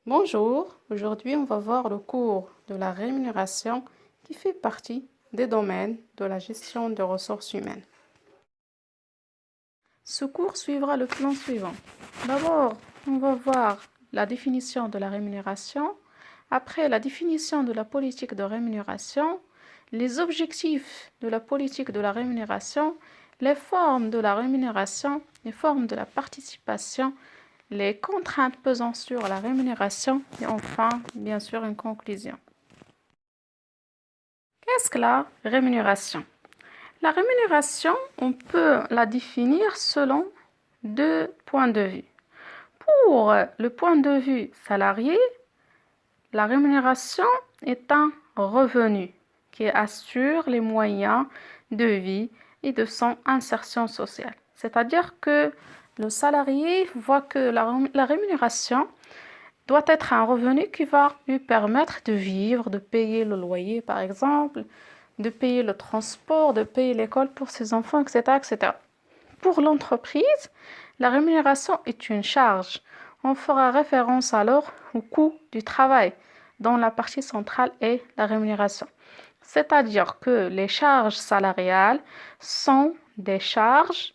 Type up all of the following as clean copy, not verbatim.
Bonjour, aujourd'hui on va voir le cours de la rémunération qui fait partie des domaines de la gestion des ressources humaines. Ce cours suivra le plan suivant. D'abord, on va voir la définition de la rémunération, après la définition de la politique de rémunération, les objectifs de la politique de la rémunération, les formes de la rémunération, les formes de la participation, les contraintes pesant sur la rémunération et enfin, bien sûr, une conclusion. Qu'est-ce que la rémunération? La rémunération, on peut la définir selon deux points de vue. Pour le point de vue salarié, la rémunération est un revenu qui assure les moyens de vie et de son insertion sociale. C'est-à-dire que le salarié voit que la rémunération doit être un revenu qui va lui permettre de vivre, de payer le loyer par exemple, de payer le transport, de payer l'école pour ses enfants, etc., etc. Pour l'entreprise, la rémunération est une charge. On fera référence alors au coût du travail, dont la partie centrale est la rémunération. C'est-à-dire que les charges salariales sont des charges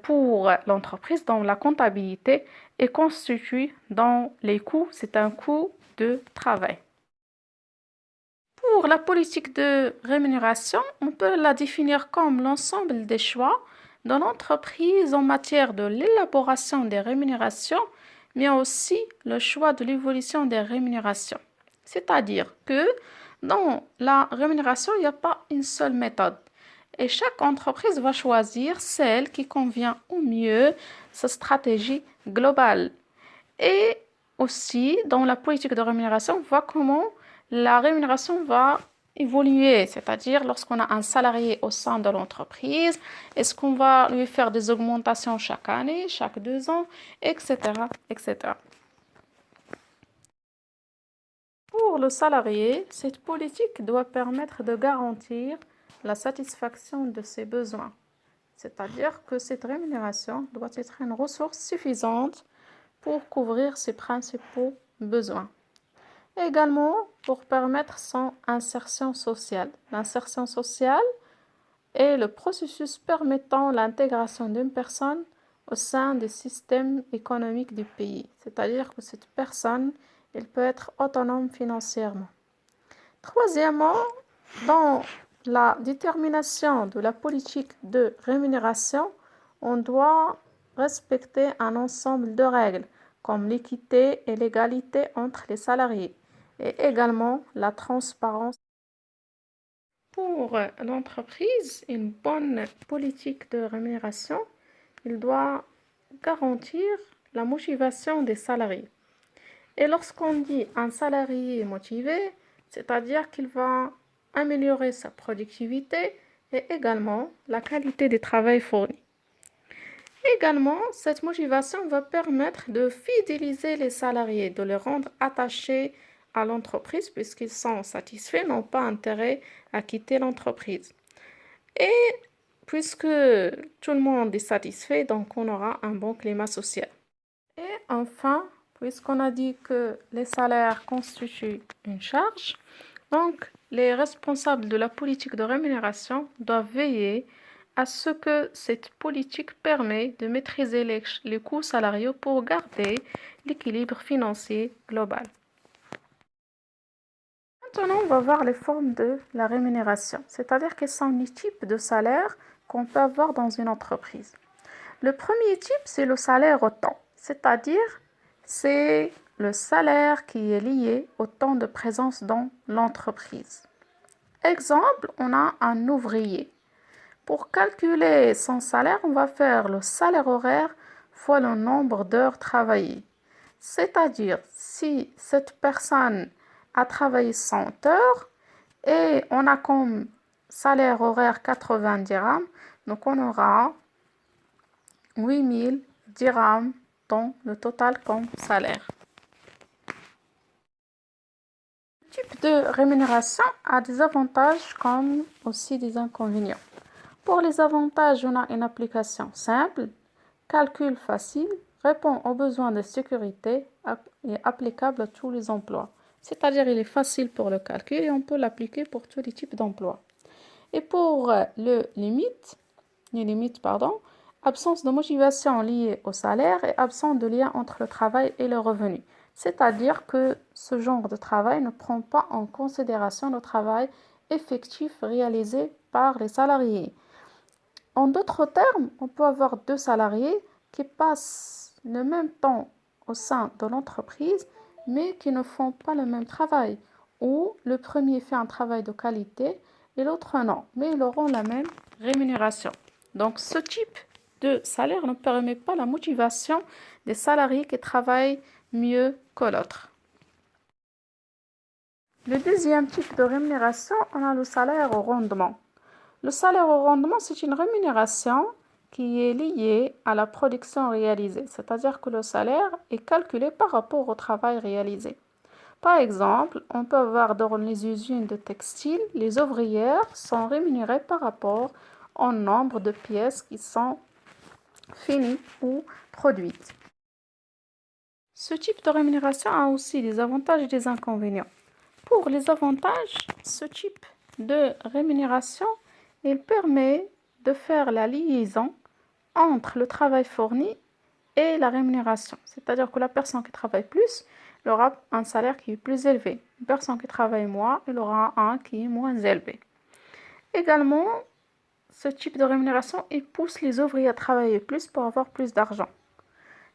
pour l'entreprise dont la comptabilité est constituée dans les coûts, c'est un coût de travail. Pour la politique de rémunération, on peut la définir comme l'ensemble des choix de l'entreprise en matière de l'élaboration des rémunérations, mais aussi le choix de l'évolution des rémunérations. C'est-à-dire que dans la rémunération, il n'y a pas une seule méthode. Et chaque entreprise va choisir celle qui convient au mieux sa stratégie globale. Et aussi, dans la politique de rémunération, on voit comment la rémunération va évoluer, c'est-à-dire lorsqu'on a un salarié au sein de l'entreprise, est-ce qu'on va lui faire des augmentations chaque année, chaque 2 ans, etc., etc. Pour le salarié, cette politique doit permettre de garantir la satisfaction de ses besoins, c'est-à-dire que cette rémunération doit être une ressource suffisante pour couvrir ses principaux besoins. Également pour permettre son insertion sociale. L'insertion sociale est le processus permettant l'intégration d'une personne au sein du système économique du pays. C'est-à-dire que cette personne, elle peut être autonome financièrement. Troisièmement, dans la détermination de la politique de rémunération, on doit respecter un ensemble de règles comme l'équité et l'égalité entre les salariés et également la transparence. Pour l'entreprise, une bonne politique de rémunération, il doit garantir la motivation des salariés. Et lorsqu'on dit un salarié motivé, c'est-à-dire qu'il va améliorer sa productivité et également la qualité du travail fourni. Également, cette motivation va permettre de fidéliser les salariés, de les rendre attachés à l'entreprise puisqu'ils sont satisfaits, n'ont pas intérêt à quitter l'entreprise. Et puisque tout le monde est satisfait, donc on aura un bon climat social. Et enfin, puisqu'on a dit que les salaires constituent une charge, donc les responsables de la politique de rémunération doivent veiller à ce que cette politique permet de maîtriser les coûts salariaux pour garder l'équilibre financier global. Maintenant, on va voir les formes de la rémunération, c'est-à-dire quels sont les types de salaires qu'on peut avoir dans une entreprise. Le premier type, c'est le salaire au temps, c'est-à-dire c'est le salaire qui est lié au temps de présence dans l'entreprise. Exemple, on a un ouvrier. Pour calculer son salaire, on va faire le salaire horaire fois le nombre d'heures travaillées. C'est-à-dire, si cette personne a travaillé 100 heures et on a comme salaire horaire 80 dirhams, donc on aura 8000 dirhams dans le total comme salaire. Ce type de rémunération a des avantages comme aussi des inconvénients. Pour les avantages, on a une application simple, calcul facile, répond aux besoins de sécurité et est applicable à tous les emplois. C'est-à-dire il est facile pour le calcul et on peut l'appliquer pour tous les types d'emplois. Et pour les limites, absence de motivation liée au salaire et absence de lien entre le travail et le revenu. C'est-à-dire que ce genre de travail ne prend pas en considération le travail effectif réalisé par les salariés. En d'autres termes, on peut avoir deux salariés qui passent le même temps au sein de l'entreprise, mais qui ne font pas le même travail. Ou le premier fait un travail de qualité et l'autre non, mais ils auront la même rémunération. Donc ce type de salaire ne permet pas la motivation des salariés qui travaillent mieux que l'autre. Le deuxième type de rémunération, on a le salaire au rendement. Le salaire au rendement, c'est une rémunération qui est liée à la production réalisée, c'est-à-dire que le salaire est calculé par rapport au travail réalisé. Par exemple, on peut avoir dans les usines de textile, les ouvrières sont rémunérées par rapport au nombre de pièces qui sont finies ou produites. Ce type de rémunération a aussi des avantages et des inconvénients. Pour les avantages, ce type de rémunération, il permet de faire la liaison entre le travail fourni et la rémunération. C'est-à-dire que la personne qui travaille plus, elle aura un salaire qui est plus élevé. La personne qui travaille moins, elle aura un qui est moins élevé. Également, ce type de rémunération, il pousse les ouvriers à travailler plus pour avoir plus d'argent.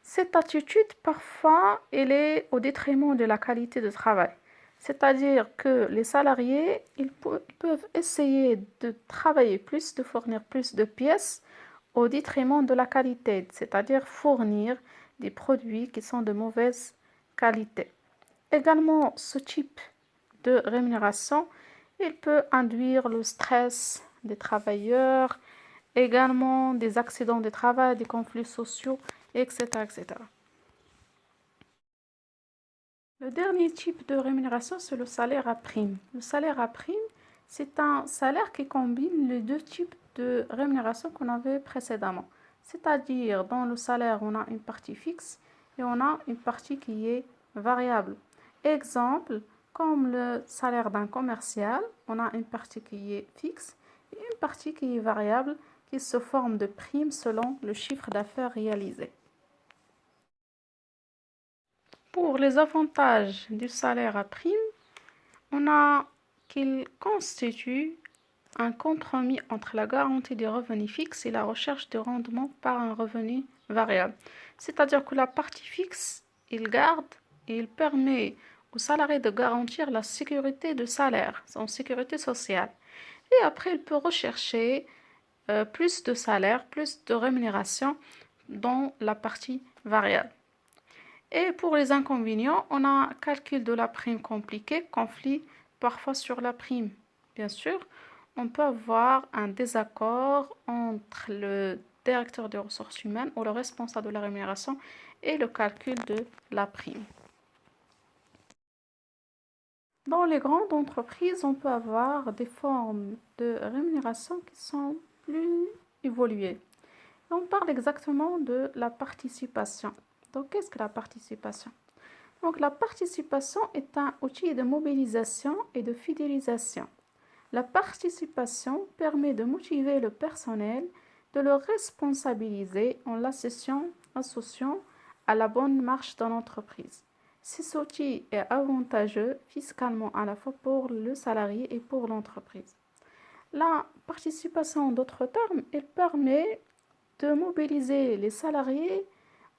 Cette attitude, parfois, elle est au détriment de la qualité de travail. C'est-à-dire que les salariés, ils peuvent essayer de travailler plus, de fournir plus de pièces au détriment de la qualité, c'est-à-dire fournir des produits qui sont de mauvaise qualité. Également, ce type de rémunération, il peut induire le stress des travailleurs, également des accidents de travail, des conflits sociaux, etc., etc. Le dernier type de rémunération, c'est le salaire à prime. Le salaire à prime, c'est un salaire qui combine les deux types de rémunération qu'on avait précédemment. C'est-à-dire, dans le salaire, on a une partie fixe et on a une partie qui est variable. Exemple, comme le salaire d'un commercial, on a une partie qui est fixe et une partie qui est variable qui se forme de primes selon le chiffre d'affaires réalisé. Pour les avantages du salaire à prime, on a qu'il constitue un compromis entre la garantie des revenus fixes et la recherche de rendement par un revenu variable. C'est-à-dire que la partie fixe, il garde et il permet au salarié de garantir la sécurité de salaire, son sécurité sociale. Et après, il peut rechercher plus de salaire, plus de rémunération dans la partie variable. Et pour les inconvénients, on a un calcul de la prime compliqué, conflit parfois sur la prime. Bien sûr, on peut avoir un désaccord entre le directeur des ressources humaines ou le responsable de la rémunération et le calcul de la prime. Dans les grandes entreprises, on peut avoir des formes de rémunération qui sont plus évoluées. On parle exactement de la participation. Donc, qu'est-ce que la participation? Donc, la participation est un outil de mobilisation et de fidélisation. La participation permet de motiver le personnel, de le responsabiliser en l'associant à la bonne marche de l'entreprise. Cet outil est avantageux fiscalement à la fois pour le salarié et pour l'entreprise. La participation, en d'autres termes, elle permet de mobiliser les salariés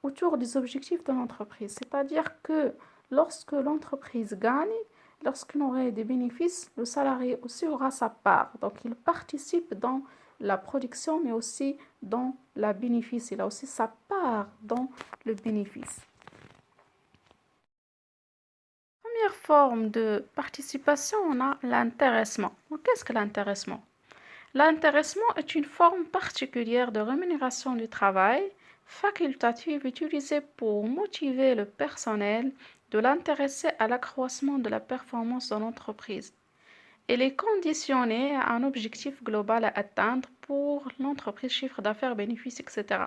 autour des objectifs de l'entreprise. C'est-à-dire que lorsque l'entreprise gagne, lorsqu'il aurait des bénéfices, le salarié aussi aura sa part. Donc, il participe dans la production, mais aussi dans la bénéfice. Il a aussi sa part dans le bénéfice. Première forme de participation, on a l'intéressement. Donc, qu'est-ce que l'intéressement? L'intéressement est une forme particulière de rémunération du travail facultative utilisée pour motiver le personnel de l'intéresser à l'accroissement de la performance de l'entreprise. Elle est conditionnée à un objectif global à atteindre pour l'entreprise, chiffre d'affaires, bénéfices, etc.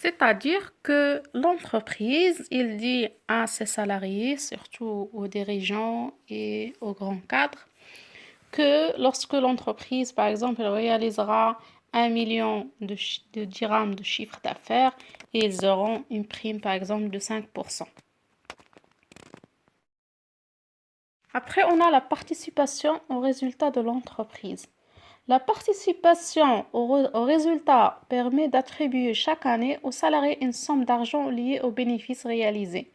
C'est-à-dire que l'entreprise, il dit à ses salariés, surtout aux dirigeants et aux grands cadres, que lorsque l'entreprise, par exemple, elle réalisera 1 million de dirhams de chiffre d'affaires, ils auront une prime, par exemple, de 5%. Après, on a la participation aux résultats de l'entreprise. La participation au résultat permet d'attribuer chaque année aux salariés une somme d'argent liée aux bénéfices réalisés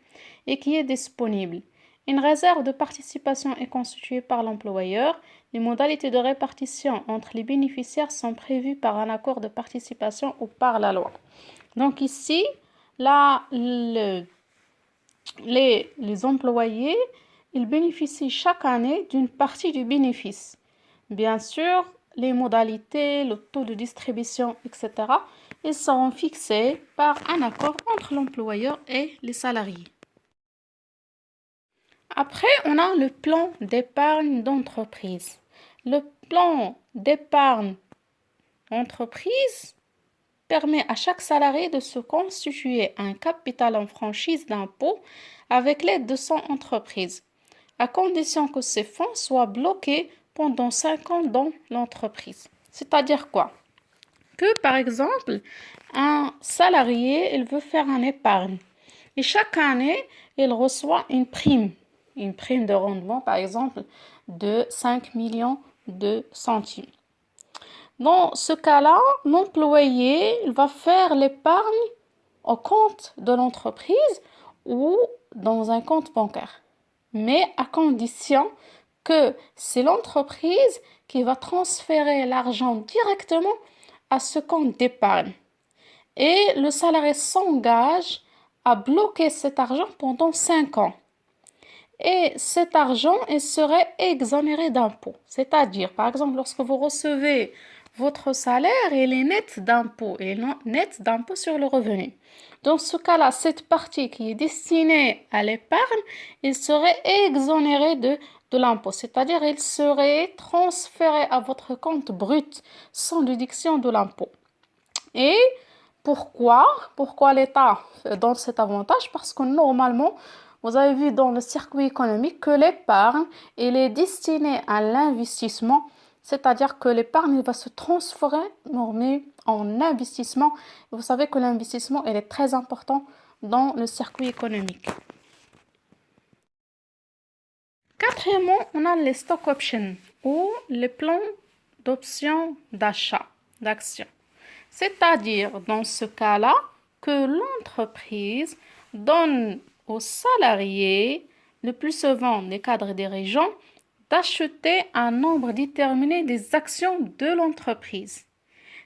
et qui est disponible. Une réserve de participation est constituée par l'employeur. Les modalités de répartition entre les bénéficiaires sont prévues par un accord de participation ou par la loi. Donc ici, là, les employés, ils bénéficient chaque année d'une partie du bénéfice. Bien sûr, les modalités, le taux de distribution, etc., ils seront fixés par un accord entre l'employeur et les salariés. Après, on a le plan d'épargne d'entreprise. Le plan d'épargne d'entreprise permet à chaque salarié de se constituer un capital en franchise d'impôt avec l'aide de son entreprise, à condition que ces fonds soient bloqués pendant 5 ans dans l'entreprise. C'est-à-dire quoi? Que par exemple, un salarié, il veut faire un épargne et chaque année, il reçoit une prime de rendement par exemple de 5 millions de centimes. Dans ce cas-là, l'employé il va faire l'épargne au compte de l'entreprise ou dans un compte bancaire, mais à condition que c'est l'entreprise qui va transférer l'argent directement à ce compte d'épargne. Et le salarié s'engage à bloquer cet argent pendant 5 ans. Et cet argent, il serait exonéré d'impôts. C'est-à-dire, par exemple, lorsque vous recevez votre salaire, il est net d'impôts et non net d'impôts sur le revenu. Dans ce cas-là, cette partie qui est destinée à l'épargne, il serait exonéré de l'impôt. C'est-à-dire, il serait transféré à votre compte brut sans déduction de l'impôt. Et pourquoi l'État donne cet avantage? Parce que normalement, vous avez vu dans le circuit économique que l'épargne, elle est destinée à l'investissement, c'est-à-dire que l'épargne va se transformer en investissement. Vous savez que l'investissement, il est très important dans le circuit économique. Quatrièmement, on a les stock options ou les plans d'options d'achat, d'actions. C'est-à-dire, dans ce cas-là, que l'entreprise donne aux salariés, le plus souvent les cadres dirigeants, d'acheter un nombre déterminé des actions de l'entreprise.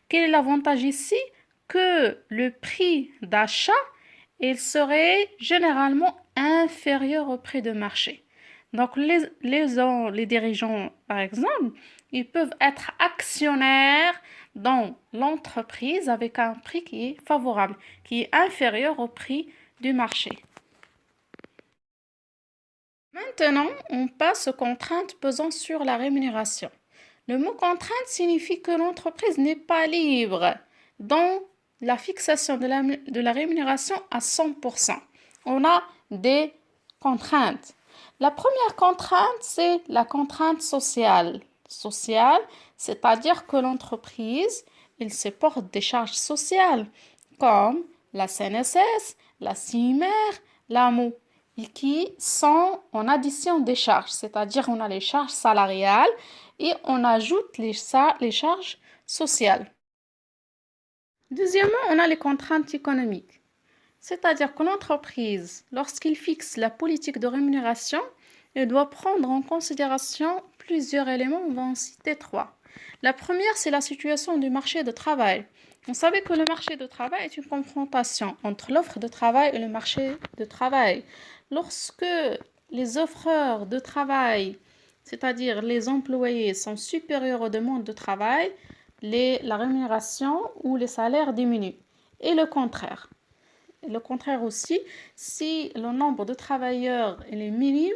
Quel est l'avantage ici? Que le prix d'achat, il serait généralement inférieur au prix de marché. Donc, les dirigeants, par exemple, ils peuvent être actionnaires dans l'entreprise avec un prix qui est favorable, qui est inférieur au prix du marché. Maintenant, on passe aux contraintes pesant sur la rémunération. Le mot contrainte signifie que l'entreprise n'est pas libre dans la fixation de la rémunération à 100%. On a des contraintes. La première contrainte, c'est la contrainte sociale. Sociale, c'est-à-dire que l'entreprise, il se porte des charges sociales comme la CNSS, la CIMER, l'AMO, et qui sont en addition des charges, c'est-à-dire on a les charges salariales et on ajoute les charges sociales. Deuxièmement, on a les contraintes économiques. C'est-à-dire que l'entreprise, lorsqu'il fixe la politique de rémunération, elle doit prendre en considération plusieurs éléments, on va en citer 3. La première, c'est la situation du marché de travail. Vous savez que le marché de travail est une confrontation entre l'offre de travail et le marché de travail. Lorsque les offreurs de travail, c'est-à-dire les employés, sont supérieurs aux demandes de travail, la rémunération ou les salaires diminuent. Et le contraire. Le contraire aussi, si le nombre de travailleurs est minime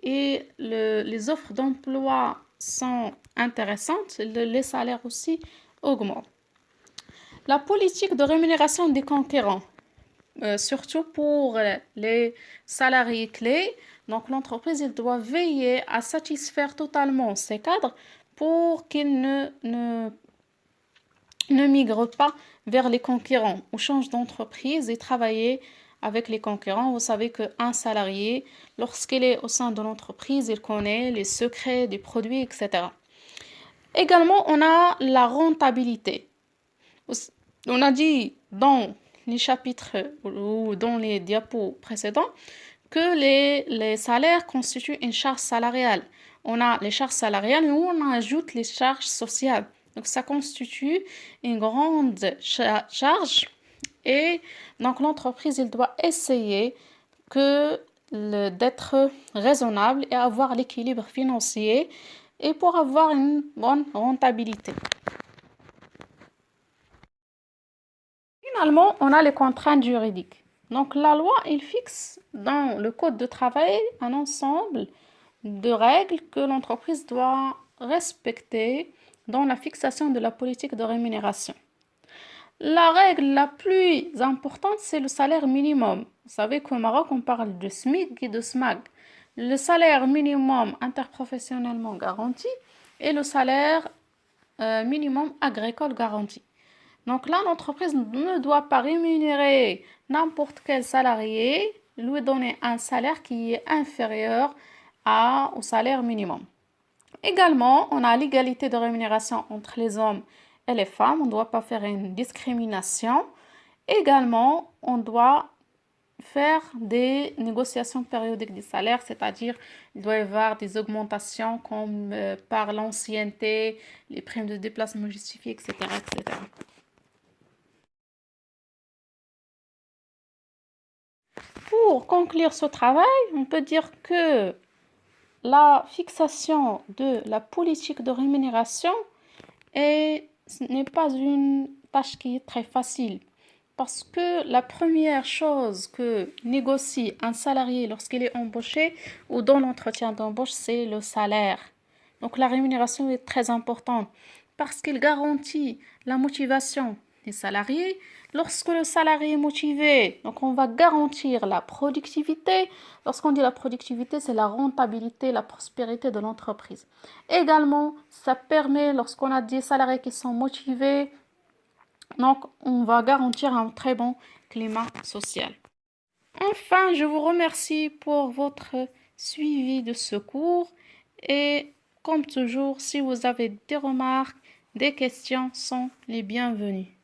et les offres d'emploi sont intéressantes, les salaires aussi augmentent. La politique de rémunération des concurrents, surtout pour les salariés clés. Donc, l'entreprise elle doit veiller à satisfaire totalement ses cadres pour qu'ils ne migrent pas vers les concurrents ou changent d'entreprise et travailler avec les concurrents. Vous savez qu'un salarié, lorsqu'il est au sein de l'entreprise, il connaît les secrets des produits, etc. Également, on a la rentabilité. On a dit dans les chapitres ou dans les diapos précédents que les salaires constituent une charge salariale. On a les charges salariales, mais on ajoute les charges sociales. Donc, ça constitue une grande charge. Et donc, l'entreprise, elle doit essayer d'être raisonnable et avoir l'équilibre financier et pour avoir une bonne rentabilité. Finalement, on a les contraintes juridiques. Donc, la loi, il fixe dans le Code de travail un ensemble de règles que l'entreprise doit respecter dans la fixation de la politique de rémunération. La règle la plus importante, c'est le salaire minimum. Vous savez qu'au Maroc, on parle de SMIC et de SMAG. Le salaire minimum interprofessionnellement garanti et le salaire minimum agricole garanti. Donc là, l'entreprise ne doit pas rémunérer n'importe quel salarié, lui donner un salaire qui est inférieur au salaire minimum. Également, on a l'égalité de rémunération entre les hommes et les femmes. On ne doit pas faire une discrimination. Également, on doit faire des négociations périodiques des salaires, c'est-à-dire il doit y avoir des augmentations comme par l'ancienneté, les primes de déplacement justifiées, etc., etc. Pour conclure ce travail, on peut dire que la fixation de la politique de rémunération n'est pas une tâche qui est très facile. Parce que la première chose que négocie un salarié lorsqu'il est embauché ou dans l'entretien d'embauche, c'est le salaire. Donc la rémunération est très importante parce qu'il garantit la motivation des salariés. Lorsque le salarié est motivé, donc on va garantir la productivité. Lorsqu'on dit la productivité, c'est la rentabilité, la prospérité de l'entreprise. Également, ça permet, lorsqu'on a des salariés qui sont motivés, donc on va garantir un très bon climat social. Enfin, je vous remercie pour votre suivi de ce cours et comme toujours, si vous avez des remarques, des questions, sont les bienvenues.